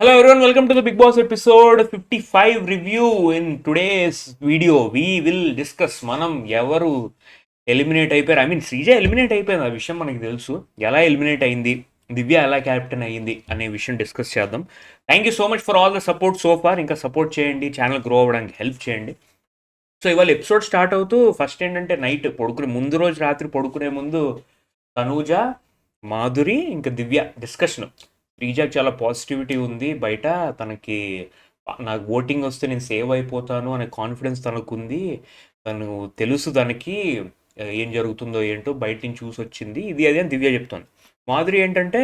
Hello everyone, welcome to the Big Boss episode 55 review. In today's video, we will discuss మనం ఎవరు eliminate అయిపోయారు. Sreeja eliminate అయిపోయింది, ఆ విషయం మనకి తెలుసు. ఎలా ఎలిమినేట్ అయింది, దివ్య ఎలా క్యాప్టెన్ అయ్యింది అనే విషయం డిస్కస్ చేద్దాం. Thank you so much for all the support so far. ఇంకా సపోర్ట్ చేయండి, ఛానల్ గ్రో అవ్వడానికి హెల్ప్ చేయండి. సో ఇవాళ ఎపిసోడ్ స్టార్ట్ అవుతూ ఫస్ట్ ఏంటంటే నైట్ ముందు రోజు రాత్రి పడుకునే ముందు తనూజ, మాధురి ఇంకా దివ్య డిస్కషన్. శ్రీజాకి చాలా పాజిటివిటీ ఉంది బయట, తనకి నాకు ఓటింగ్ వస్తే నేను సేవ్ అయిపోతాను అనే కాన్ఫిడెన్స్ తనకుంది, తను తెలుసు తనకి ఏం జరుగుతుందో ఏంటో బయట నుంచి చూసి వచ్చింది, ఇది అది అని దివ్య చెప్తాను. మాధురి ఏంటంటే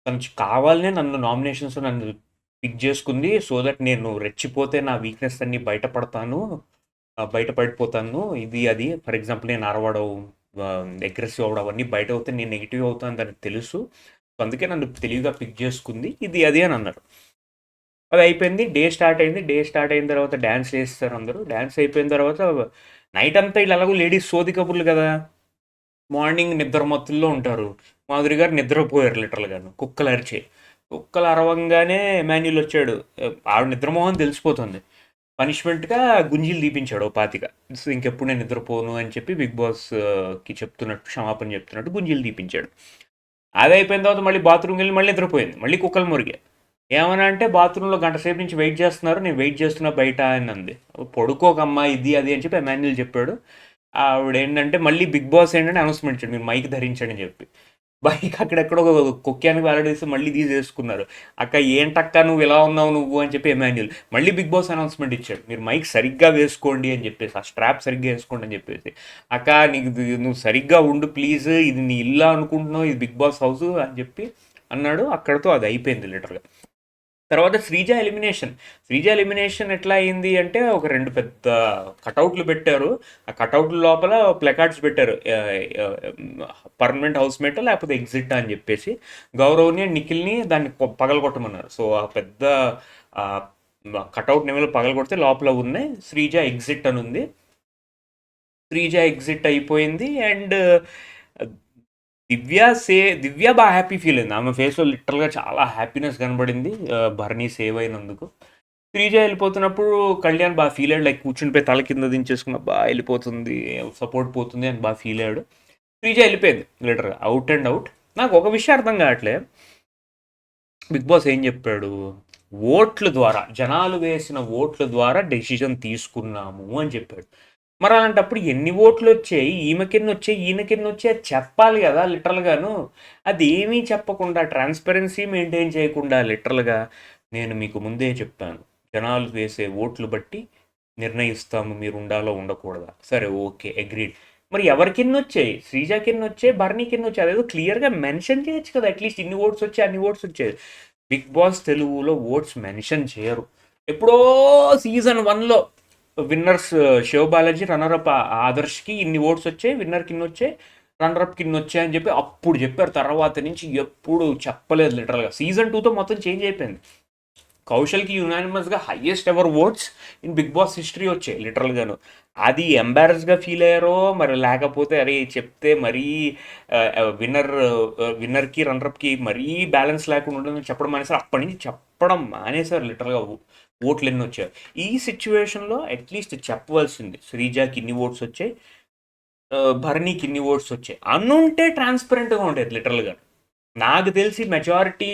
తను కావాలనే నన్ను పిక్ చేసుకుంది, సో దట్ నేను రెచ్చిపోతే నా వీక్నెస్ అన్ని బయటపడిపోతాను, ఇది అది. ఫర్ ఎగ్జాంపుల్ నేను అరవడం, అగ్రెసివ్ అవ్వడం అవన్నీ బయట అవుతే నేను నెగిటివ్ అవుతాను దానికి తెలుసు, అందుకే నన్ను తెలివిగా పిక్ చేసుకుంది, ఇది అది అని అన్నారు. అది అయిపోయింది. డే స్టార్ట్ అయిన తర్వాత డ్యాన్స్ వేస్తారు అందరూ. డ్యాన్స్ అయిపోయిన తర్వాత నైట్ అంతా వీళ్ళు అలాగూ లేడీస్ సోది కబుర్లు కదా, మార్నింగ్ నిద్ర మత్తుల్లో ఉంటారు. మాధురి గారు నిద్రపోయారు లిటరల్గాను, కుక్కలు అరవంగానే ఎమాన్యుల్ వచ్చాడు. ఆవిడ నిద్రమోహన్ తెలిసిపోతుంది. పనిష్మెంట్గా గుంజీలు తీపించాడు 25. ఇంకెప్పుడు నేను నిద్రపోను అని చెప్పి బిగ్ బాస్కి చెప్తున్నట్టు, క్షమాపణ చెప్తున్నట్టు గుంజీలు తీపించాడు. అది అయిపోయిన తర్వాత మళ్ళీ బాత్రూమ్కి వెళ్ళి మళ్ళీ నిద్రపోయింది. మళ్ళీ కుక్కలు మురిగే. ఏమన్నా అంటే బాత్రూంలో గంట సేపు నుంచి వెయిట్ చేస్తున్నారు, నేను వెయిట్ చేస్తున్నా బయట అని అంది. పడుకోకమ్మా ఇది అది అని చెప్పి ఎమాన్యుల్ చెప్పాడు. ఆవిడ ఏంటంటే మళ్ళీ బిగ్ బాస్ ఏంటంటే అనౌన్స్మెంట్ ఇచ్చాడు, మీరు మైక్ ధరించండి అని చెప్పి. బైక్ అక్కడెక్కడో కుక్యానికి వేలాడేసి మళ్ళీ తీసేసుకున్నారు. అక్క ఏంటక్క నువ్వు ఇలా ఉన్నావు నువ్వు అని చెప్పి ఎమాన్యుల్ మళ్ళీ బిగ్ బాస్ అనౌన్స్మెంట్ ఇచ్చాడు, మీరు మైక్ సరిగ్గా వేసుకోండి అని చెప్పేసి, ఆ స్ట్రాప్ సరిగ్గా వేసుకోండి అని చెప్పేసి. అక్క నీకు నువ్వు సరిగ్గా ఉండు ప్లీజ్, ఇది నీ ఇల్లు అనుకుంటున్నావు, ఇది బిగ్ బాస్ హౌస్ అని చెప్పి అన్నాడు. అక్కడతో అది అయిపోయింది లిటరల్గా. తర్వాత శ్రీజ ఎలిమినేషన్ ఎట్లా అయింది అంటే, ఒక 2 పెద్ద కటౌట్లు పెట్టారు. ఆ కటౌట్ల లోపల ప్లకార్డ్స్ పెట్టారు, పర్మనెంట్ హౌస్మేట్ లేకపోతే ఎగ్జిట్ అని చెప్పేసి. గౌరవ్ని నిఖిల్ని దాన్ని పగలగొట్టమన్నారు. సో ఆ పెద్ద కటౌట్ నెమలు పగలగొడితే లోపల ఉన్నాయి శ్రీజ ఎగ్జిట్ అని ఉంది. శ్రీజ ఎగ్జిట్ అయిపోయింది. అండ్ దివ్య బాగా హ్యాపీ ఫీల్ అయింది. ఆమె ఫేస్లో లిటరల్గా చాలా హ్యాపీనెస్ కనబడింది, భరణి సేవ్ అయినందుకు. శ్రీజ వెళ్ళిపోతున్నప్పుడు కళ్యాణ్ బాగా ఫీల్ అయ్యాడు, లైక్ కూర్చునిపోయి తల కింద దించేసుకున్న, బాగా వెళ్ళిపోతుంది, సపోర్ట్ పోతుంది అని బాగా ఫీల్ అయ్యాడు. శ్రీజ వెళ్ళిపోయింది లిటరల్గా, అవుట్ అండ్ అవుట్. నాకు ఒక విషయం అర్థం కావట్లే, బిగ్ బాస్ ఏం చెప్పాడు, ఓట్ల ద్వారా, జనాలు వేసిన ఓట్ల ద్వారా డెసిషన్ తీసుకున్నాము అని చెప్పాడు. మరి అలాంటప్పుడు ఎన్ని ఓట్లు వచ్చాయి, ఈమెకెన్ని వచ్చాయి, ఈయనకెన్ని వచ్చాయి, అది చెప్పాలి కదా లిటరల్గాను. అది ఏమీ చెప్పకుండా, ట్రాన్స్పరెన్సీ మెయింటైన్ చేయకుండా లిటరల్గా, నేను మీకు ముందే చెప్పాను జనాలు వేసే ఓట్లు బట్టి నిర్ణయిస్తాము మీరు ఉండాలో ఉండకూడదా. సరే ఓకే అగ్రీడ్. మరి ఎవరికెన్ని వచ్చాయి, శ్రీజాకి వచ్చాయి, భరణికి వచ్చాయి, అదేదో క్లియర్గా మెన్షన్ చేయొచ్చు కదా, అట్లీస్ట్ ఇన్ని ఓట్స్ వచ్చాయి అన్ని ఓట్స్ వచ్చాయి. బిగ్ బాస్ తెలుగులో ఓట్స్ మెన్షన్ చేయరు. ఎప్పుడో సీజన్ 1లో విన్నర్స్ శివ బాలాజీ, రన్నరప్ ఆదర్శ్కి ఇన్ని ఓట్స్ వచ్చాయి, విన్నర్కి ఇన్ని వచ్చాయి, రన్నరప్కి ఇన్ని వచ్చాయి అని చెప్పి అప్పుడు చెప్పారు. తర్వాత నుంచి ఎప్పుడు చెప్పలేదు లిటరల్గా. సీజన్ 2తో మొత్తం చేంజ్ అయిపోయింది. కౌశల్కి యునానిమస్గా highest ever votes in Bigg Boss history వచ్చాయి లిటరల్గాను. అది ఎంబారస్గా ఫీల్ అయ్యారో మరి, లేకపోతే అరే చెప్తే మరీ విన్నర్కి రన్నర్కి మరీ బ్యాలెన్స్ లేకుండా ఉంటుందని చెప్పడం మానేసారు. అప్పటి నుంచి చెప్పడం మానేసారు లిటరల్గా ఓట్లు ఎన్ని వచ్చాయి. ఈ సిచ్యువేషన్లో అట్లీస్ట్ చెప్పవలసింది, శ్రీజాకి ఇన్ని ఓట్స్ వచ్చాయి, భరణికి ఇన్ని ఓట్స్ వచ్చాయి అనుంటే ట్రాన్స్పరెంట్గా ఉండేది లిటరల్గా. నాకు తెలిసి మెజారిటీ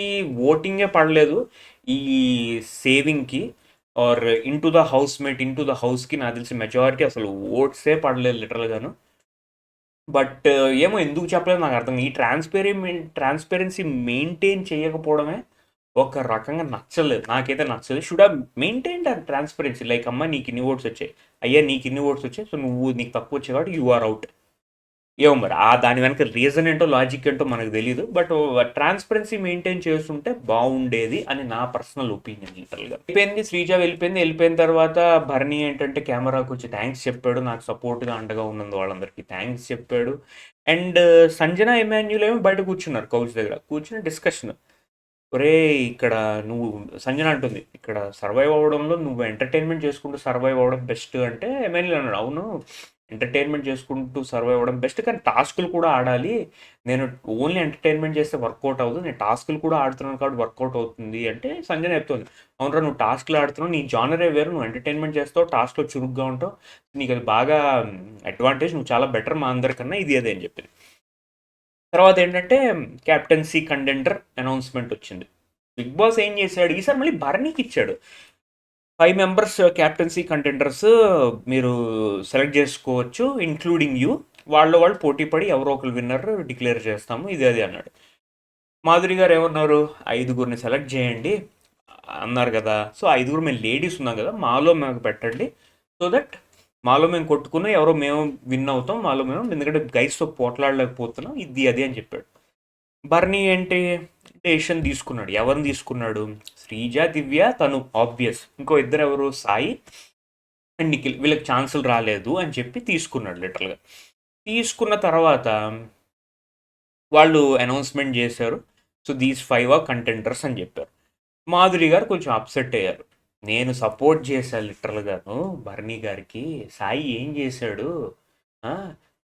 ఓటింగే పడలేదు ఈ సేవింగ్కి, ఆర్ ఇంటూ ద హౌస్కి నాకు తెలిసి మెజారిటీ అసలు ఓట్సే పడలేదు లిటరల్గాను. బట్ ఏమో ఎందుకు చెప్పలేదు నాకు అర్థం. ఈ ట్రాన్స్పరెన్సీ మెయింటైన్ చేయకపోవడమే ఒక రకంగా నచ్చలేదు, నాకైతే నచ్చలేదు. Should have maintain transparency, like అమ్మ నీకు ఇన్ని ఓట్స్ వచ్చాయి, అయ్యా నీకు ఇన్ని ఓట్స్ వచ్చాయి, సో నీకు తక్కువ వచ్చాయి కాబట్టి యు ఆర్ అవుట్. ఏమో మరి దాని వెనక రీజన్ ఏంటో లాజిక్ ఏంటో మనకు తెలియదు, బట్ ట్రాన్స్పరెన్సీ మెయింటైన్ చేస్తుంటే బాగుండేది అని నా పర్సనల్ ఒపీనియన్ లిటరల్గా. వెళ్ళిపోయిన తర్వాత భరణి ఏంటంటే కెమెరాకు వచ్చి థ్యాంక్స్ చెప్పాడు, నాకు సపోర్ట్గా అండగా ఉన్నందు వాళ్ళందరికీ థ్యాంక్స్ చెప్పాడు. అండ్ సంజన ఎమాన్యుల్ ఏమో బయట కూర్చున్నారు కౌచ్ దగ్గర, కూర్చుని డిస్కషన్. ఒరే ఇక్కడ నువ్వు, సంజన అంటుంది, ఇక్కడ సర్వైవ్ అవ్వడంలో నువ్వు ఎంటర్టైన్మెంట్ చేసుకుంటూ సర్వైవ్ అవ్వడం బెస్ట్ అంటే ఎమ్మెల్యే అన్నాడు. అవును ఎంటర్టైన్మెంట్ చేసుకుంటూ సర్వైవ్ అవ్వడం బెస్ట్, కానీ టాస్కులు కూడా ఆడాలి. నేను ఓన్లీ ఎంటర్టైన్మెంట్ చేస్తే వర్కౌట్ అవ్వదు, నేను టాస్కులు కూడా ఆడుతున్నాను కాబట్టి వర్కౌట్ అవుతుంది అంటే సంజన చెప్తుంది, అవునరా నువ్వు టాస్క్లు ఆడుతున్నావు, నీ జానరే వేరు, నువ్వు ఎంటర్టైన్మెంట్ చేస్తావు, టాస్క్లో చురుగ్గా ఉంటావు, నీకు అది బాగా అడ్వాంటేజ్, నువ్వు చాలా బెటర్ మా అందరికన్నా, ఇది అదే అని చెప్పింది. తర్వాత ఏంటంటే క్యాప్టెన్సీ కంటెండర్ అనౌన్స్మెంట్ వచ్చింది. బిగ్ బాస్ ఏం చేశాడు ఈసారి, మళ్ళీ భరణికి ఇచ్చాడు 5 మెంబర్స్ క్యాప్టెన్సీ కంటెండర్స్ మీరు సెలెక్ట్ చేసుకోవచ్చు ఇంక్లూడింగ్ యూ, వాళ్ళు పోటీ పడి ఎవరో ఒకరు విన్నర్ డిక్లేర్ చేస్తాము, ఇది అది అన్నాడు. మాధురి గారు ఏమన్నారు, 5గురిని సెలెక్ట్ చేయండి అన్నారు కదా, సో 5గురు మేము లేడీస్ ఉన్నాం కదా, మాలో మేము పెట్టండి, సో దట్ మాలో మేము కొట్టుకుని ఎవరో మేము విన్ అవుతాం, మాలో మేము, ఎందుకంటే గైస్తో పోట్లాడలేకపోతున్నాం, ఇది అది అని చెప్పాడు. బర్నీ ఏంటి డెసిషన్ తీసుకున్నాడు. ఎవరిని తీసుకున్నాడు, శ్రీజ, దివ్య, తను ఆబ్వియస్, ఇంకో ఇద్దరు ఎవరు, సాయి అండ్ నిఖిల్, వీళ్ళకి ఛాన్సులు రాలేదు అని చెప్పి తీసుకున్నాడు లిటరల్గా. తీసుకున్న తర్వాత వాళ్ళు అనౌన్స్మెంట్ చేశారు, సో దీస్ 5 ఆర్ కంటెండర్స్ అని చెప్పారు. మాధురి గారు కొంచెం అప్సెట్ అయ్యారు, నేను సపోర్ట్ చేశాను లిటరల్గాను బర్నీ గారికి, సాయి ఏం చేశాడు,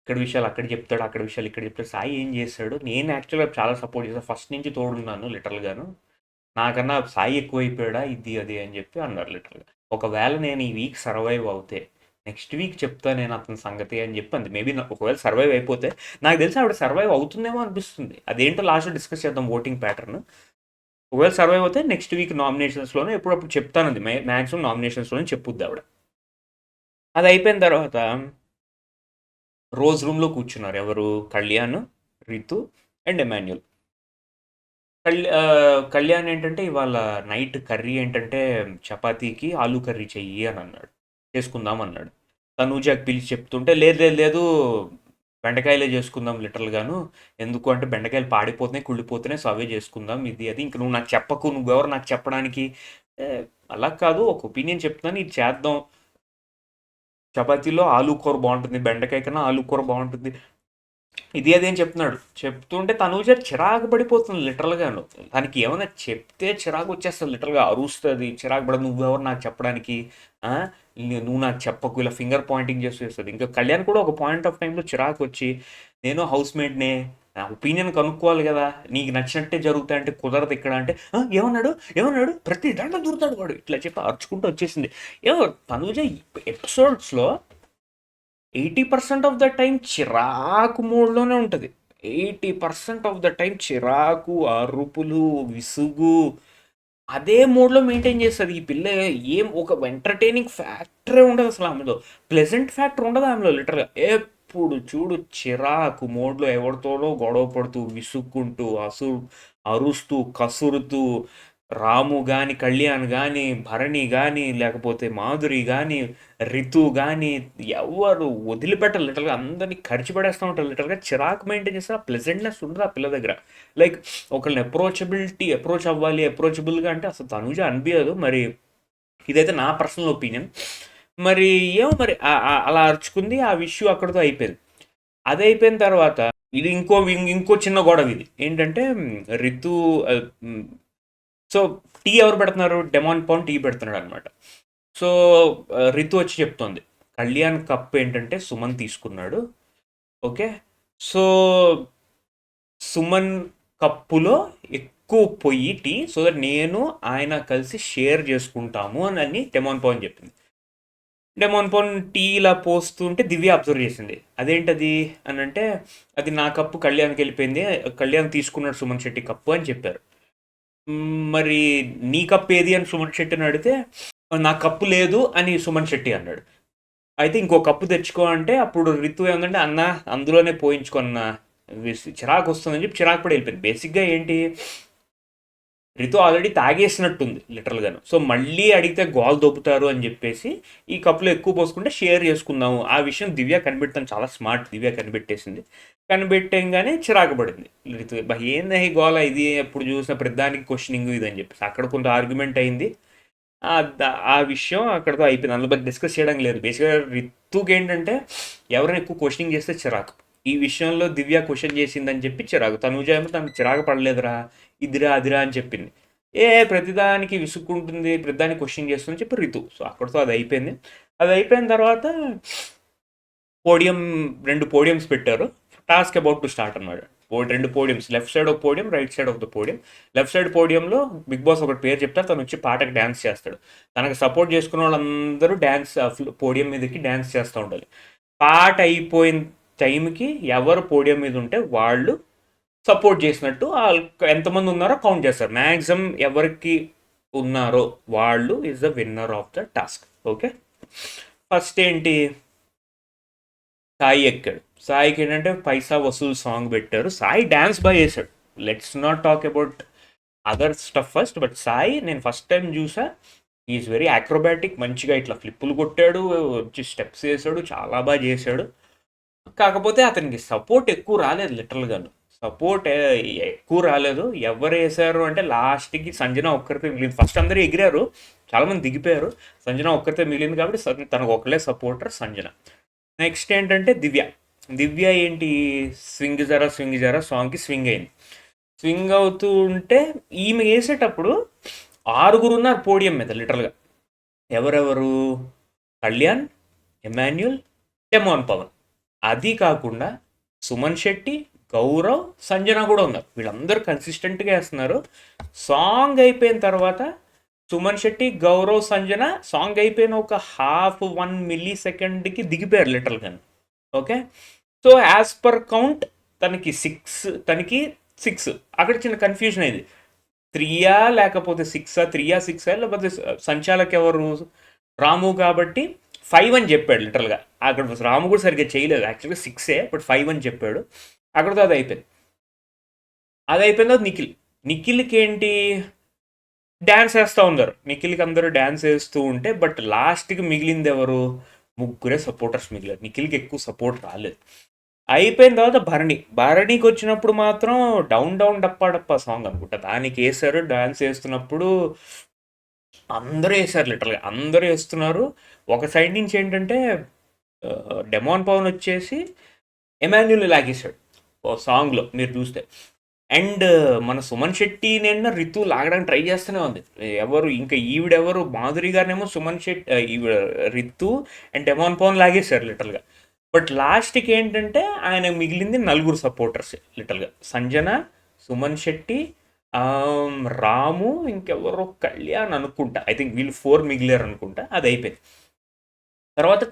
ఇక్కడ విషయాలు అక్కడ చెప్తాడు, అక్కడ విషయాలు ఇక్కడ చెప్తాడు, సాయి ఏం చేశాడు, నేను యాక్చువల్గా చాలా సపోర్ట్ చేశాను, ఫస్ట్ నుంచి తోడున్నాను లిటరల్గాను, నాకన్నా సాయి ఎక్కువైపోయాడా, ఇది అది అని చెప్పి అన్నారు లిటరల్గా. ఒకవేళ నేను ఈ వీక్ సర్వైవ్ అవుతే నెక్స్ట్ వీక్ చెప్తా నేను అతని సంగతి అని చెప్పి అంది. మేబీ ఒకవేళ సర్వైవ్ అయిపోతే, నాకు తెలిసి ఆవిడ సర్వైవ్ అవుతుందేమో అనిపిస్తుంది, అదేంటో లాస్ట్ డిస్కస్ చేద్దాం ఓటింగ్ ప్యాటర్న్. ఒకవేళ సర్వైవ్ అవుతే నెక్స్ట్ వీక్ నామినేషన్స్లోనే ఎప్పుడప్పుడు చెప్తానంది, మ్యాక్సిమం నామినేషన్స్లోనే చెప్పుద్ది ఆవిడ. అది అయిపోయిన తర్వాత రోజ్ రూమ్లో కూర్చున్నారు ఎవరు, కళ్యాణ్, రితు అండ్ ఎమాన్యుల్. కళ్యాణ్ ఏంటంటే ఇవాళ నైట్ కర్రీ ఏంటంటే చపాతీకి ఆలూ కర్రీ చెయ్యి అని అన్నాడు, చేసుకుందాం అన్నాడు. తనూజాకి పిలిచి చెప్తుంటే లేదు లేదు లేదు బెండకాయలే చేసుకుందాం లిటరల్గాను, ఎందుకు అంటే బెండకాయలు పాడిపోతున్నాయి కుళ్ళిపోతున్నాయి, సో అవే చేసుకుందాం, ఇది అది, ఇంక నువ్వు నాకు చెప్పకు, నువ్వెవరు నాకు చెప్పడానికి, అలా కాదు ఒక ఒపీనియన్ చెప్తున్నాను, ఇది చేద్దాం, చపాతీలో ఆలూ కూర బాగుంటుంది, బెండకాయ కన్నా ఆలూ కూర బాగుంటుంది, ఇది అదేం చెప్తున్నాడు. చెప్తుంటే తనూజ చిరాకు పడిపోతుంది లిటరల్గాను, తనకి ఏమైనా చెప్తే చిరాకు వచ్చేస్తుంది లిటరల్గా, అరుస్తుంది, చిరాకు పడదు, నువ్వెవరు నాకు చెప్పడానికి, నువ్వు నాకు చెప్పకు, ఇలా ఫింగర్ పాయింటింగ్ చేస్తూ చేస్తుంది. ఇంకా కళ్యాణ్ కూడా ఒక పాయింట్ ఆఫ్ టైంలో చిరాకు వచ్చి, నేను హౌస్ మేట్నే, నా ఒపీనియన్ కనుక్కోవాలి కదా, నీకు నచ్చినట్టే జరుగుతాయంటే కుదరదు ఇక్కడ అంటే, ఏమన్నాడు ఏమన్నాడు ప్రతి దాంట్లో దూరుతాడు వాడు, ఇట్లా చెప్పి అరుచుకుంటూ వచ్చేసింది. ఏమో తనూజ ఎపిసోడ్స్లో 80% ఆఫ్ ద టైం చిరాకు మోడ్లోనే ఉంటుంది, 80% ఆఫ్ ద టైం చిరాకు, అరుపులు, విసుగు, అదే మోడ్లో మెయింటైన్ చేస్తుంది ఈ పిల్ల. ఏం ఒక ఎంటర్టైనింగ్ ఫ్యాక్టరే ఉండదు అసలు ఆమెలో, ప్లెజెంట్ ఫ్యాక్టర్ ఉండదు ఆమెలో లిటరల్గా. ఎప్పుడు చూడు చిరాకు మోడ్లో ఎవరితోనో గొడవ పడుతూ, విసుక్కుంటూ, అరుస్తూ, కసురుతూ, రాము కానీ, కళ్యాణ్ కానీ, భరణి కానీ, లేకపోతే మాధురి కానీ, రితు కానీ, ఎవరు వదిలిపెట్టాలి లిటరల్గా, అందరినీ ఖర్చు పడేస్తూ ఉంటారు లిటరల్గా. చిరాకు మెయింటైన్ చేస్తే ఆ ప్లెజెంట్నెస్ ఉండదు ఆ పిల్ల దగ్గర. లైక్ ఒకళ్ళని అప్రోచ్ అవ్వాలి, అప్రోచబుల్గా అంటే అసలు తనుజ అనిపించదు. మరి ఇదైతే నా పర్సనల్ ఒపీనియన్. మరి ఏమో మరి అలా అరుచుకుంది, ఆ విషయం అక్కడితో అయిపోయింది. అది అయిపోయిన తర్వాత ఇది ఇంకో చిన్న గొడవ, ఇది ఏంటంటే రితు, సో టీ ఎవరు పెడుతున్నారు, డెమాన్ పౌన్ టీ పెడుతున్నాడు అనమాట. సో రితు వచ్చి చెప్తోంది, కళ్యాణ్ కప్ ఏంటంటే సుమన్ తీసుకున్నాడు, ఓకే, సో సుమన్ కప్పులో ఎక్కువ పొయ్యి టీ, సో దట్ నేను ఆయన కలిసి షేర్ చేసుకుంటాము అని డెమాన్ పౌన్ చెప్పింది. డెమాన్ పౌన్ టీ ఇలా పోస్తుంటే దివ్య అబ్జర్వ్ చేసింది, అదేంటది అని అంటే, అది నా కప్పు కళ్యాణ్కి వెళ్ళిపోయింది, కళ్యాణ్ తీసుకున్నాడు సుమన్ శెట్టి కప్పు అని చెప్పారు. మరి నీ కప్పు ఏది అని సుమన్ శెట్టిని అడిగితే, నా కప్పు లేదు అని సుమన్ శెట్టి అన్నాడు. అయితే ఇంకో కప్పు తెచ్చుకో అంటే, అప్పుడు రితు ఏమందంటే, అన్న అందులోనే పోయించుకున్న చిరాకు వస్తుందని చెప్పి చిరాకు పడి వెళ్ళిపోయింది. బేసిక్గా ఏంటి, రితు ఆల్రెడీ తాగేసినట్టుంది లిటరల్గాను, సో మళ్ళీ అడిగితే గోల్ దొబ్బుతారు అని చెప్పేసి ఈ కప్పులో ఎక్కువ పోసుకుంటే షేర్ చేసుకుందాము. ఆ విషయం దివ్య కనిపెడతాను, చాలా స్మార్ట్, దివ్య కనిపెట్టేసింది. కనిపెట్టేయంగానే చిరాకు పడింది రితు, ఏంది గోల ఇది, ఎప్పుడు చూసిన ప్రతిదానికి క్వశ్చనింగ్ ఇది అని చెప్పేసి అక్కడ కొంత ఆర్గ్యుమెంట్ అయింది. ఆ విషయం అక్కడతో అయిపోయింది, అందులో డిస్కస్ చేయడం లేదు. బేసిక్గా రితుకి ఏంటంటే ఎవరైనా ఎక్కువ క్వశ్చనింగ్ చేస్తే చిరాకు, ఈ విషయంలో దివ్య క్వశ్చన్ చేసిందని చెప్పి చిరాకు, తనుజ ఏమో తనకు చిరాకు పడలేదురా, ఇదిరా అదిరా అని చెప్పింది. ప్రతిదానికి విసుక్కుంటుంది, ప్రతిదానికి క్వశ్చన్ చేస్తుందని చెప్పి రితు. సో అక్కడితో అది అయిపోయింది. అది అయిపోయిన తర్వాత పోడియం 2 పోడియమ్స్ పెట్టారు. టాస్క్ అబౌట్ టు స్టార్ట్ అనమాట. 2 పోడియమ్స్, లెఫ్ట్ సైడ్ ఒక podium, right side of the podium. Left side పోడియంలో బిగ్ బాస్ ఒకటి పేరు చెప్తారు, తను వచ్చి పాటకి డ్యాన్స్ చేస్తాడు. తనకు సపోర్ట్ చేసుకున్న వాళ్ళందరూ డ్యాన్స్ పోడియం మీదకి డ్యాన్స్ చేస్తూ ఉండాలి. పాట అయిపోయిన టైంకి ఎవరు పోడియం మీద ఉంటే వాళ్ళు సపోర్ట్ చేసినట్టు ఎంతమంది ఉన్నారో కౌంట్ చేస్తారు. మ్యాక్సిమం ఎవరికి ఉన్నారో వాళ్ళు is the winner of the task. Okay, first ఏంటి, సాయి ఎక్కాడు. సాయికి ఏంటంటే పైసా వసూల్ సాంగ్ పెట్టారు. సాయి డ్యాన్స్ బాగా చేశాడు. Let's not talk about other stuff first, but Sai నేను ఫస్ట్ టైం చూసా, ఈజ్ వెరీ అక్రోబాటిక్. మంచిగా ఇట్లా ఫ్లిప్పులు కొట్టాడు, వచ్చి స్టెప్స్ వేసాడు, చాలా బాగా చేశాడు. కాకపోతే అతనికి సపోర్ట్ ఎక్కువ రాలేదు. లిటరల్గాను సపోర్ట్ ఎక్కువ రాలేదు. ఎవరు వేసారు అంటే లాస్ట్కి సంజన ఒక్కరితే మిగిలింది. ఫస్ట్ అందరూ ఎగిరారు, చాలామంది దిగిపోయారు. సంజన ఒక్కరితే మిగిలింది కాబట్టి తనకు ఒకళ్ళే సపోర్టర్ సంజన. నెక్స్ట్ ఏంటంటే దివ్య ఏంటి, స్వింగ్ జరా సాంగ్కి స్వింగ్ అయింది. స్వింగ్ అవుతూ ఉంటే ఈమె వేసేటప్పుడు 6 ఉన్నారు పోడియం మీద లిటరల్గా. ఎవరెవరు, కళ్యాణ్, ఎమాన్యుల్, డెమోన్ పవన్. అది కాకుండా సుమన్ శెట్టి, గౌరవ్, సంజన కూడా ఉన్నారు. వీళ్ళందరూ కన్సిస్టెంట్గా వేస్తున్నారు. సాంగ్ అయిపోయిన తర్వాత సుమన్ శెట్టి, గౌరవ్, సంజన సాంగ్ అయిపోయిన ఒక 1/2 మిల్లీ సెకండ్కి దిగిపోయారు లిటరల్గా. Okay, so as per count తనకి 6 అక్కడ చిన్న కన్ఫ్యూజన్ అయింది. 3 లేకపోతే 6, 3 లేకపోతే సంచాలక్ ఎవరు, రాము కాబట్టి 5 అని చెప్పాడు లిటరల్గా. అక్కడ రాము కూడా సరిగ్గా చేయలేదు, యాక్చువల్గా 6 బట్ 5 అని చెప్పాడు. అక్కడతో అది అయిపోయింది. నిఖిల్కి ఏంటి, డ్యాన్స్ వేస్తూ ఉన్నారు. నిఖిల్కి అందరూ డ్యాన్స్ వేస్తూ ఉంటే బట్ లాస్ట్కి మిగిలింది ఎవరు, 3 సపోర్టర్స్ మిగిలారు. నిఖిల్కి ఎక్కువ సపోర్ట్ రాలేదు. అయిపోయిన తర్వాత భరణికి వచ్చినప్పుడు మాత్రం డౌన్ డప్పా సాంగ్ అనుకుంటా, దానికి వేసారు. డ్యాన్స్ వేస్తున్నప్పుడు అందరూ వేసారు, లిటరల్గా అందరూ వేస్తున్నారు. ఒక సైడ్ నుంచి ఏంటంటే డెమోన్ పవన్ వచ్చేసి ఎమాన్యుల్ లాగేశాడు ఓ సాంగ్లో మీరు చూస్తే. అండ్ మన సుమన్ శెట్టి నేను రితు లాగడానికి ట్రై చేస్తూనే ఉంది. ఎవరు ఇంకా ఈవిడెవరు, మాధురి గారినేమో సుమన్ శెట్టి, ఈవిడ రితు అండ్ డెమోన్ పవన్ లాగేశారు లిటరల్గా. బట్ లాస్ట్కి ఏంటంటే ఆయన మిగిలింది 4 సపోర్టర్స్ లిటరల్గా. సంజన, సుమన్ శెట్టి, రాము, ఇంకెవరో కళ్యాణ్ అనుకుంటా. ఐ థింక్ వీళ్ళు 4 మిగిలారు అనుకుంటా. అది అయిపోయింది. తర్వాత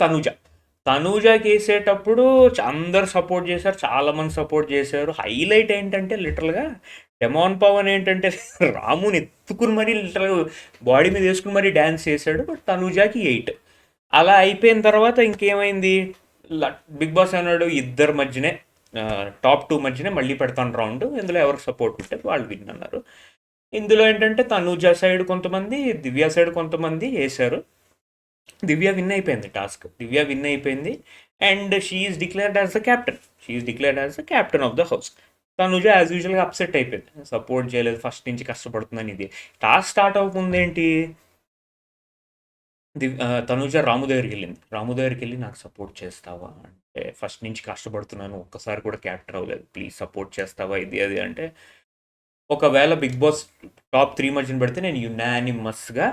తనూజాకి వేసేటప్పుడు అందరు సపోర్ట్ చేశారు, చాలామంది సపోర్ట్ చేశారు. హైలైట్ ఏంటంటే లిటరల్గా డెమోన్ పవన్ ఏంటంటే రాముని ఎత్తుకుని మరీ లిటరల్గా బాడీ మీద వేసుకుని మరీ డ్యాన్స్ చేశాడు. బట్ తనూజాకి 8. అలా అయిపోయిన తర్వాత ఇంకేమైంది, బిగ్ బాస్ అన్నాడు ఇద్దరు మధ్యనే, టాప్ 2 మధ్యనే మళ్ళీ పెడతాను రౌండ్, ఇందులో ఎవరికి సపోర్ట్ ఉంటే వాళ్ళు విన్ అన్నారు. ఇందులో ఏంటంటే తనూజా సైడ్ కొంతమంది, దివ్య సైడ్ కొంతమంది వేశారు. దివ్య విన్ అయిపోయింది. And she is declared as the captain of the house. Tanuja as యూజువల్గా అప్సెట్ అయిపోయింది, సపోర్ట్ చేయలేదు, ఫస్ట్ నుంచి కష్టపడుతుందని. ఇది టాస్క్ స్టార్ట్ అవ్వకముందు ఏంటి, తనుజ రాము దగ్గరికి వెళ్ళి నాకు సపోర్ట్ చేస్తావా అంటే, ఫస్ట్ నుంచి కష్టపడుతున్నాను, ఒక్కసారి కూడా క్యాప్టెన్ అవ్వలేదు, ప్లీజ్ సపోర్ట్ చేస్తావా, ఇది అది అంటే, ఒకవేళ బిగ్ బాస్ టాప్ 3 మధ్యన పెడితే నేను యునానిమస్గా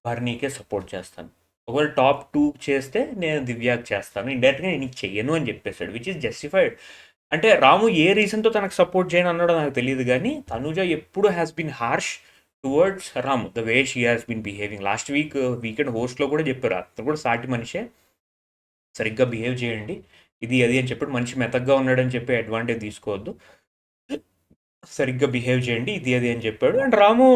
భరణికే సపోర్ట్ చేస్తాను, ఒకవేళ టాప్ 2 చేస్తే నేను దివ్యాకి చేస్తాను, ఇండైరెక్ట్గా నేను చెయ్యను అని చెప్పేశాడు, విచ్ ఈస్ జస్టిఫైడ్. అంటే రాము ఏ రీజన్తో తనకు సపోర్ట్ చేయను అన్నాడో నాకు తెలియదు, కానీ తనుజ ఎప్పుడు has been harsh towards Ramu, the way she has been behaving. Last weekend హోస్ట్లో కూడా చెప్పారు, అతను కూడా సాటి మనిషే, సరిగ్గా బిహేవ్ చేయండి, ఇది అది అని చెప్పాడు. మనిషి మెతగ్గా ఉన్నాడని చెప్పి అడ్వాంటేజ్ తీసుకోవద్దు, సరిగ్గా బిహేవ్ చేయండి, ఇది అది అని చెప్పాడు. అండ్ రాము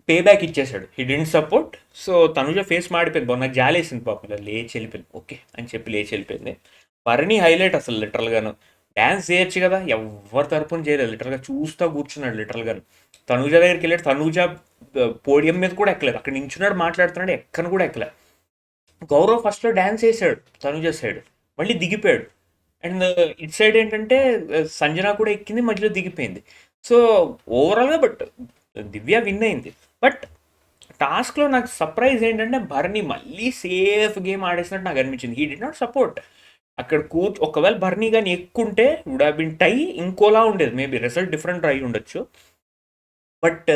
పే బ్యాక్ ఇచ్చేసాడు, he didn't support. So Tanuja face మాడిపోయింది, బాగా నాకు జాలేసింది పాపం, లేచి వెళ్ళిపోయింది, ఓకే అని చెప్పి లేచి వెళ్ళిపోయింది. భరణి హైలైట్ అసలు లిటరల్గాను, డ్యాన్స్ చేయొచ్చు కదా, ఎవరి తరపున చేయలేదు, లిటరల్గా చూస్తూ కూర్చున్నాడు లిటరల్గాను. తనుజ దగ్గరికి వెళ్ళాడు, తనుజ పోడియం మీద కూడా ఎక్కలేదు, అక్కడ నించున్నాడు మాట్లాడుతున్నాడు, ఎక్కను కూడా ఎక్కలేదు. గౌరవ్ ఫస్ట్లో డ్యాన్స్ వేసాడు తనుజ సైడ్, మళ్ళీ దిగిపోయాడు. అండ్ ఇటు సైడ్ ఏంటంటే సంజన కూడా ఎక్కింది, మధ్యలో దిగిపోయింది. సో ఓవరాల్గా బట్ దివ్య విన్ అయింది. బట్ టాస్క్లో నాకు సర్ప్రైజ్ ఏంటంటే భరణి మళ్ళీ సేఫ్ గేమ్ ఆడేసినట్టు నాకు అనిపించింది. He did not support. అక్కడ ఒకవేళ భరణి కానీ ఎక్కుంటే వుడ్ హ్యావ్ బిన్ టై, ఇంకోలా ఉండేది, మేబీ రిజల్ట్ డిఫరెంట్ అయి ఉండొచ్చు. బట్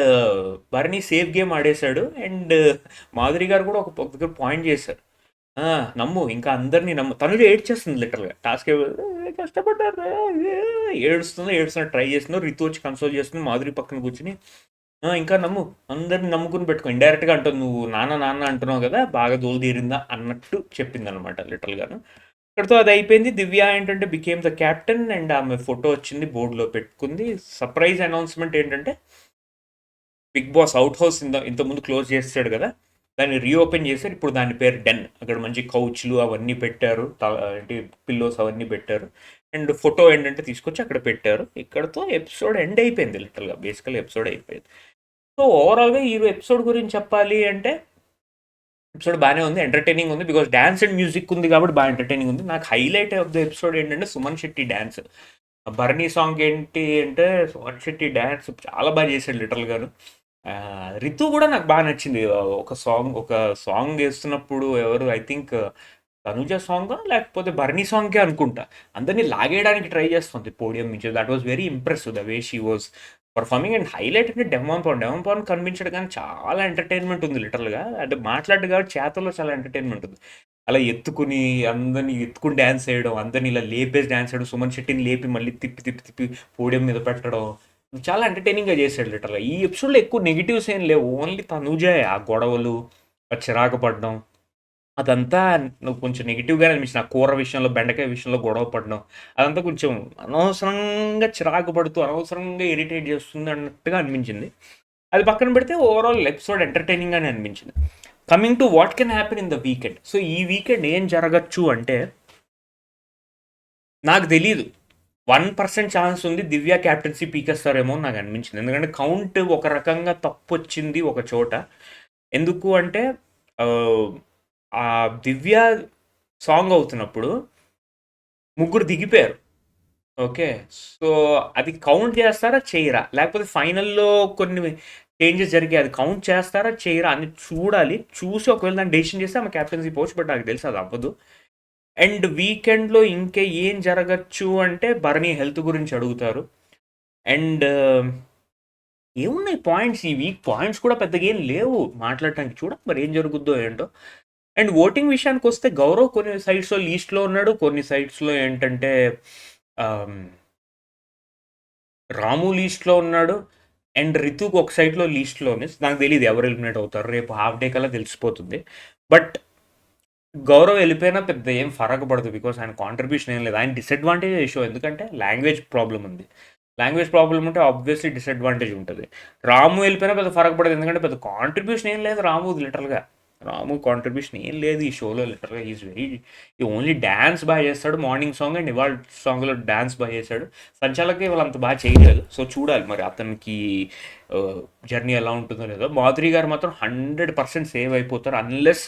భరణి సేఫ్ గేమ్ ఆడేశాడు. అండ్ మాధురి గారు కూడా ఒక దగ్గర పాయింట్ చేశారు, ఆ! నమ్ము ఇంకా అందరిని నమ్ము. తనుజ ఏడ్చేస్తుంది లిటరల్‌గా. టాస్క్ కష్టపడ్డానురా ఏడుస్తున్నా ట్రై చేస్తున్నా. రితు వచ్చి కన్సోల్ చేస్తుంది. మాధురి పక్కన కూర్చొని ఇంకా నమ్ము. అందరిని నమ్ముకుని పెట్టుకో. ఇండైరెక్ట్‌గా అంటుంది. నువ్వు నాన్న, నాన్న అంటున్నావు కదా! బాగా దూల తీరిందా అన్నట్టు చెప్పిందనమాట లిటరల్‌గాను. ఇక్కడితో అది అయిపోయింది. దివ్య ఏంటంటే బికేమ్ ద కెప్టెన్ అండ్ ఆమె ఫోటో వచ్చింది బోర్డ్‌లో పెట్టుకుంది. సర్ప్రైజ్ అనౌన్స్‌మెంట్ ఏంటంటే బిగ్ బాస్ అవుట్ హౌస్ ఇంతకుముందు క్లోజ్ చేసాడు కదా! దాన్ని రీఓపెన్ చేశారు. ఇప్పుడు దాని పేరు డెన్. అక్కడ మంచి కౌచ్‌లు అవన్నీ పెట్టారు. ఏంటి పిల్లోస్ అవన్నీ పెట్టారు. అండ్ ఫోటో ఏంటంటే తీసుకొచ్చి అక్కడ పెట్టారు. ఇక్కడితో ఎపిసోడ్ ఎండ్ అయిపోయింది లిటరల్‌గా. బేసికల్ ఎపిసోడ్ అయిపోయింది. సో ఓవరాల్‌గా ఈ ఎపిసోడ్ గురించి చెప్పాలి అంటే ఎపిసోడ్ బాగానే ఉంది. ఎంటర్‌టైనింగ్ ఉంది. బికాజ్ డాన్స్ అండ్ మ్యూజిక్ ఉంది కాబట్టి బాగా ఎంటర్‌టైనింగ్ ఉంది. నాకు హైలైట్ ఆఫ్ ద ఎపిసోడ్ ఏంటంటే సుమన్ శెట్టి డాన్స్. భరణి సాంగ్ ఏంటి అంటే సుమన్ శెట్టి డాన్స్ చాలా బాగా చేశాడు లిటరల్‌గాను. రితు కూడా నాకు బాగా నచ్చింది. ఒక సాంగ్ వేస్తున్నప్పుడు ఎవరు ఐ థింక్ తనుజ సాంగా లేకపోతే భరణి సాంగ్‌కే అనుకుంటా. అందరిని లాగేయడానికి ట్రై చేస్తుంది పోడియం నుంచి. That was very impressive the way she was performing and highlight అంటే డెమాన్ పవన్. డెమాన్ పవన్ కనిపించడు కానీ చాలా ఎంటర్టైన్మెంట్ ఉంది లిటరల్‌గా. అంటే మాట్లాడు కాబట్టి చేతల్లో చాలా ఎంటర్టైన్మెంట్ ఉంది. అలా ఎత్తుకుని అందరిని ఎత్తుకుని డాన్స్ చేయడం, అందరిని ఇలా లేపేసి డాన్స్ చేయడం, సుమన్ శెట్టిని లేపి మళ్ళీ తిప్పి పోడియం మీద పెట్టడం. చాలా ఎంటర్టైనింగ్‌గా చేశాడు లిటరల్‌గా. ఈ ఎపిసోడ్‌లో ఎక్కువ నెగెటివ్స్ ఏం లేవు. ఓన్లీ తనూజే ఆ గొడవలు, ఆ చిరాకు పడడం అదంతా నువ్వు కొంచెం నెగెటివ్‌గానే అనిపించింది. ఆ కూర విషయంలో, బెండకాయ విషయంలో గొడవ పడడం. అదంతా కొంచెం అనవసరంగా చిరాకు పడుతూ, అనవసరంగా ఇరిటేట్ చేస్తుంది అన్నట్టుగా అనిపించింది. అది పక్కన పెడితే ఓవరాల్ ఎపిసోడ్ ఎంటర్‌టైనింగ్‌గానే అనిపించింది. Coming to what can happen in the weekend. So, ఈ వీకెండ్ ఏం జరగచ్చు అంటే నాకు తెలీదు. 1% ఛాన్స్ ఉంది దివ్య క్యాప్టెన్సీ పీకేస్తారేమో అని నాకు అనిపించింది. ఎందుకంటే కౌంట్ ఒక రకంగా తప్పొచ్చింది ఒక చోట. ఎందుకు అంటే ఆహ్, ఆ దివ్య సాంగ్ అవుతున్నప్పుడు ముగ్గురు దిగిపోయారు. ఓకే. సో, అది కౌంట్ చేస్తారా? చేయరా? లేకపోతే ఫైనల్‌లో కొన్ని చేంజెస్ జరిగాయి. అది కౌంట్ చేస్తారా? చేయరా? అని చూడాలి. చూసి ఒకవేళ దాన్ని డెసిషన్ చేస్తే ఆమె క్యాప్టెన్సీ పోవచ్చు. బట్ నాకు తెలిసి అది అవ్వదు. అండ్ వీకెండ్‌లో ఇంకా ఏం జరగచ్చు అంటే భరణి హెల్త్ గురించి అడుగుతారు. అండ్ ఏమున్నాయి పాయింట్స్ ఈ వీక్ పాయింట్స్ కూడా పెద్దగా ఏం లేవు మాట్లాడటానికి. చూడాలి మరి ఏం జరుగుద్దో ఏంటో. అండ్ ఓటింగ్ విషయానికి వస్తే గౌరవ్ కొన్ని సైట్స్‌లో లీస్ట్‌లో ఉన్నాడు. కొన్ని సైట్స్‌లో ఏంటంటే ఆహ్, రాము లీస్ట్‌లో ఉన్నాడు. అండ్ రితుకు ఒక సైట్‌లో లీస్ట్‌లో ఉంది. నాకు తెలీదు ఎవరు ఎలిమినేట్ అవుతారు. రేపు హాఫ్ డే కల్లా తెలిసిపోతుంది. బట్ గౌరవ్ వెళ్ళిపోయినా పెద్ద ఏం ఫరక్ పడదు. బికాజ్ ఆయన కాంట్రిబ్యూషన్ ఏం లేదు. ఆయన డిసడ్వాంటేజ్ షో ఎందుకంటే లాంగ్వేజ్ ప్రాబ్లమ్ ఉంది. లాంగ్వేజ్ ప్రాబ్లమ్ ఉంటే ఆబ్వియస్లీ డిసడ్వాంటేజ్ ఉంటుంది. రాము వెళ్ళిపోయినా పెద్ద ఫరక్ పడదు. ఎందుకంటే పెద్ద కాంట్రిబ్యూషన్ ఏం లేదు రాముది లిటరల్‌గా. రాము కాంట్రిబ్యూషన్ ఏం లేదు ఈ షోలో లిటరల్‌గా. ఈ ఓన్లీ డాన్స్ బాగా చేస్తాడు. మార్నింగ్ సాంగ్ అండ్ ఇవాళ సాంగ్‌లో డాన్స్ బాగా చేశాడు. సంచాలకే వాళ్ళు అంత బాగా చేయలేదు. సో చూడాలి మరి అతనికి జర్నీ ఎలా ఉంటుందో లేదో. మాధురి గారు మాత్రం 100% సేవ్ అయిపోతారు. అన్లెస్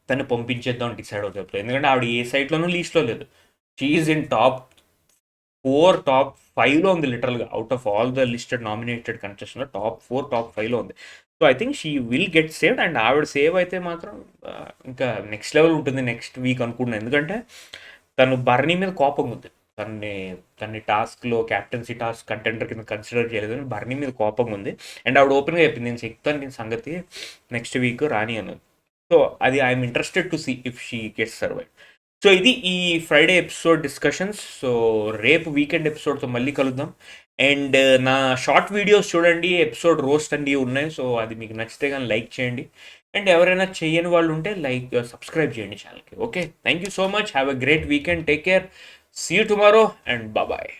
తను పంపించేద్దాం డిసైడ్ అవుతారు. ఎందుకంటే ఆవిడ ఏ సైట్‌లోనూ లీస్ట్‌లో లేదు. She is in top 4, top 5లో ఉంది లిటరల్‌గా. Out of all the listed nominated కంటెస్టెంట్స్‌లో టాప్ 4, టాప్ 5లో ఉంది. So, I think she will get saved and ఆవిడ సేవ్ అయితే మాత్రం ఇంకా నెక్స్ట్ లెవెల్ ఉంటుంది నెక్స్ట్ వీక్ అనుకుంటున్నాను. ఎందుకంటే తను భరణి మీద కోపంగా ఉంది. తనని తనని టాస్క్‌లో క్యాప్టెన్సీ టాస్క్ కంటెండర్ కింద కన్సిడర్ చేయలేదని భరణి మీద కోపంగా ఉంది. అండ్ ఆవిడ ఓపెన్‌గా చెప్పింది. నేను చెప్తాను దీని సంగతి నెక్స్ట్ వీక్ రాని అన్నది. సో, అది I'm interested to see if she gets survive. So ఇది ఈ ఫ్రైడే ఎపిసోడ్ డిస్కషన్స్. సో రేపు వీకెండ్ ఎపిసోడ్తో మళ్ళీ కలుద్దాం. అండ్ నా షార్ట్ వీడియోస్ చూడండి. ఎపిసోడ్ రోస్ట్ అండి ఉన్నాయి. సో అది మీకు నచ్చితే కానీ లైక్ చేయండి. అండ్ ఎవరైనా చేయని వాళ్ళు ఉంటే సబ్స్క్రైబ్ చేయండి ఛానల్కి. Okay, thank you so much. Have a great weekend. Take care. See you tomorrow and bye.